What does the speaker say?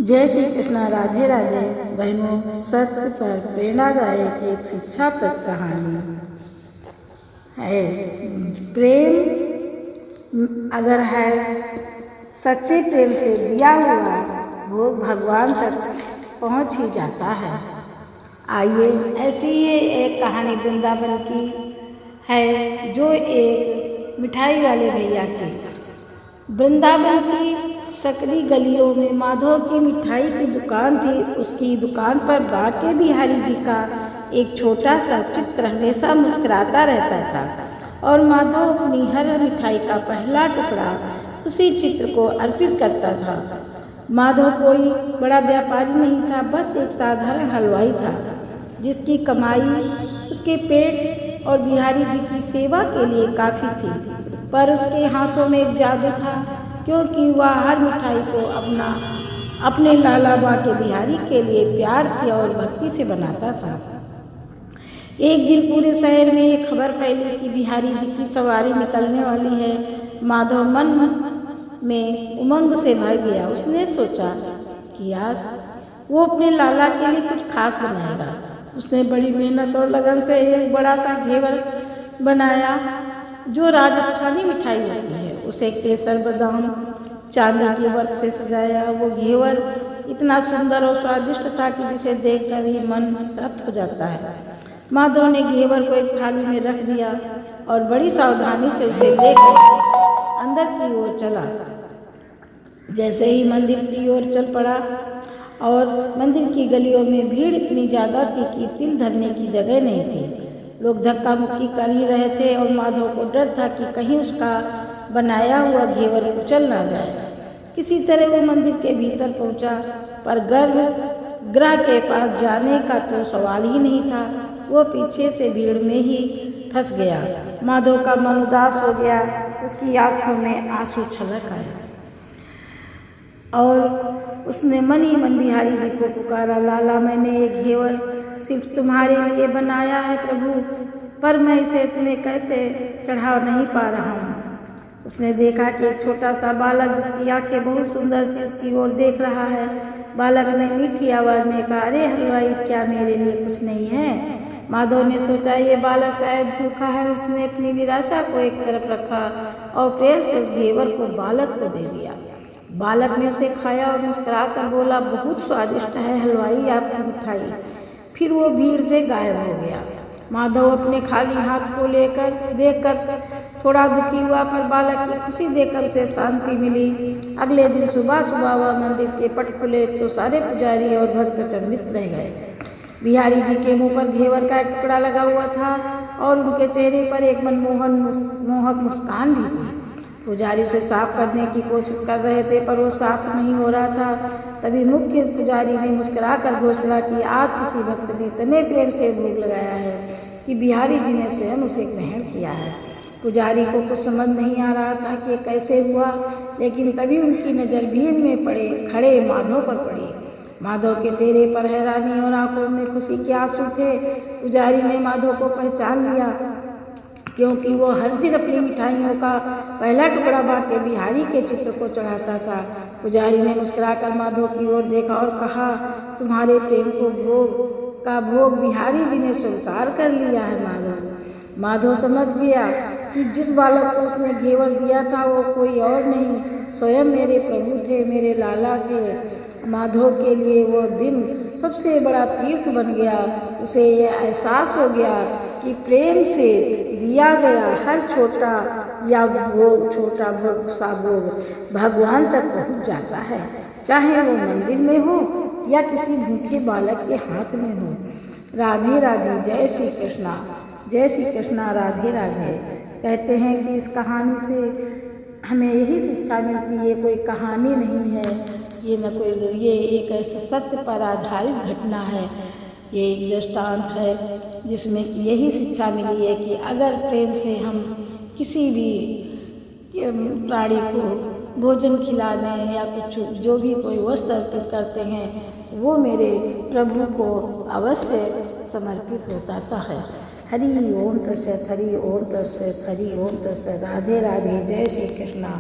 जय श्री कृष्णा। राधे राधे बहनों। सत्य पर प्रेरणादायक एक शिक्षाप्रद कहानी है। प्रेम अगर है, सच्चे प्रेम से दिया हुआ वो भगवान तक पहुंच ही जाता है। आइए, ऐसी ही एक कहानी वृंदावन की है, जो एक मिठाई वाले भैया की। वृंदावन की सकरी गलियों में माधव की मिठाई की दुकान थी। उसकी दुकान पर बाके बिहारी जी का एक छोटा सा चित्र हमेशा मुस्कुराता रहता था और माधव अपनी हर मिठाई का पहला टुकड़ा उसी चित्र को अर्पित करता था। माधव कोई बड़ा व्यापारी नहीं था, बस एक साधारण हलवाई था जिसकी कमाई उसके पेट और बिहारी जी की सेवा के लिए काफ़ी थी। पर उसके हाथों में एक जादू था, क्योंकि वह हर मिठाई को अपने लाला बाके बिहारी के लिए प्यार की और भक्ति से बनाता था। एक दिन पूरे शहर में ये खबर फैली कि बिहारी जी की सवारी निकलने वाली है। माधव मन में उमंग से भर गया। उसने सोचा कि आज वो अपने लाला के लिए कुछ खास बनाएगा। उसने बड़ी मेहनत और लगन से एक बड़ा सा घेवर बनाया, जो राजस्थानी मिठाई होती है। उसे केसर, बादाम, चांदी के वर्क से सजाया। वो घेवर इतना सुंदर और स्वादिष्ट था कि जिसे देखकर ही मन तृप्त हो जाता है। माधव ने घेवर को एक थाली में रख दिया और बड़ी सावधानी से उसे लेकर अंदर की ओर चला। जैसे ही मंदिर की ओर चल पड़ा और मंदिर की गलियों में भीड़ इतनी ज़्यादा थी कि तिल धरने की जगह नहीं थी। लोग धक्का मुक्की कर ही रहे थे और माधव को डर था कि कहीं उसका बनाया हुआ घेवर कुचल ना जाए। किसी तरह वो मंदिर के भीतर पहुंचा, पर गर्भगृह के पास जाने का तो सवाल ही नहीं था। वो पीछे से भीड़ में ही फंस गया। माधव का मन उदास हो गया। उसकी आंखों में आंसू छलक आए और उसने मन ही मन बिहारी जी को पुकारा, लाला, मैंने ये घेवर सिर्फ तुम्हारे लिए बनाया है प्रभु, पर मैं इसे तुम्हें कैसे चढ़ा नहीं पा रहा हूँ। उसने देखा कि एक छोटा सा बालक, जिसकी आंखें बहुत सुंदर थी, उसकी ओर देख रहा है। बालक ने मीठी आवाज में कहा, अरे हलवाई, क्या मेरे लिए कुछ नहीं है? माधव ने सोचा, ये बालक शायद भूखा है। उसने अपनी निराशा को एक तरफ रखा और प्रेम से उस घेवर को बालक को दे दिया। बालक ने उसे खाया और मुस्कुराकर बोला, बहुत स्वादिष्ट है हलवाई आपकी मिठाई। फिर वो भीड़ से गायब हो गया। माधव अपने खाली हाथ को देखकर थोड़ा दुखी हुआ, पर बालक की खुशी देखकर उसे शांति मिली। अगले दिन सुबह सुबह वह मंदिर के पट खुले तो सारे पुजारी और भक्त अचंभित रह गए। बिहारी जी के मुंह पर घेवर का एक टुकड़ा लगा हुआ था और उनके चेहरे पर एक मोहक मुस्कान भी थी। पुजारी उसे साफ करने की कोशिश कर रहे थे, पर वो साफ नहीं हो रहा था। तभी मुख्य पुजारी ने मुस्कुराकर घोषणा की, आज किसी भक्त ने इतने प्रेम से भोग लगाया है कि बिहारी जी ने स्वयं उसे ग्रहण किया है। पुजारी को कुछ समझ नहीं आ रहा था कि कैसे हुआ, लेकिन तभी उनकी नज़र भीड़ में खड़े माधव पर पड़ी। माधव के चेहरे पर हैरानी और आंखों में खुशी के आंसू थे। पुजारी ने माधव को पहचान लिया, क्योंकि वो हर दिन अपनी मिठाइयों का पहला टुकड़ा बाके बिहारी के चित्र को चढ़ाता था। पुजारी ने मुस्कुराकर माधव की ओर देखा और कहा, तुम्हारे प्रेम का भोग बिहारी जी ने स्वीकार कर लिया है। माधव समझ गया कि जिस बालक को उसने घेवर दिया था वो कोई और नहीं, स्वयं मेरे प्रभु थे, मेरे लाला थे। माधव के लिए वो दिन सबसे बड़ा तीर्थ बन गया। उसे ये एहसास हो गया कि प्रेम से दिया गया हर छोटा भोग भगवान तक पहुंच जाता है, चाहे वो मंदिर में हो या किसी भूखे बालक के हाथ में हो। राधे राधे। जय श्री कृष्णा। जय श्री कृष्णा। राधे राधे। कहते हैं कि इस कहानी से हमें यही शिक्षा मिलती है, ये कोई कहानी नहीं है, ये एक ऐसे सत्य पर आधारित घटना है। ये एक दृष्टांत है जिसमें कि यही शिक्षा मिली है कि अगर प्रेम से हम किसी भी प्राणी को भोजन खिलाने या कुछ जो भी कोई वस्तु अर्पित करते हैं, वो मेरे प्रभु को अवश्य समर्पित हो जाता है। हरि ओम तत्सत। हरि ओम तत्सत। हरि ओम तत्सत। राधे राधे। जय श्री कृष्णा।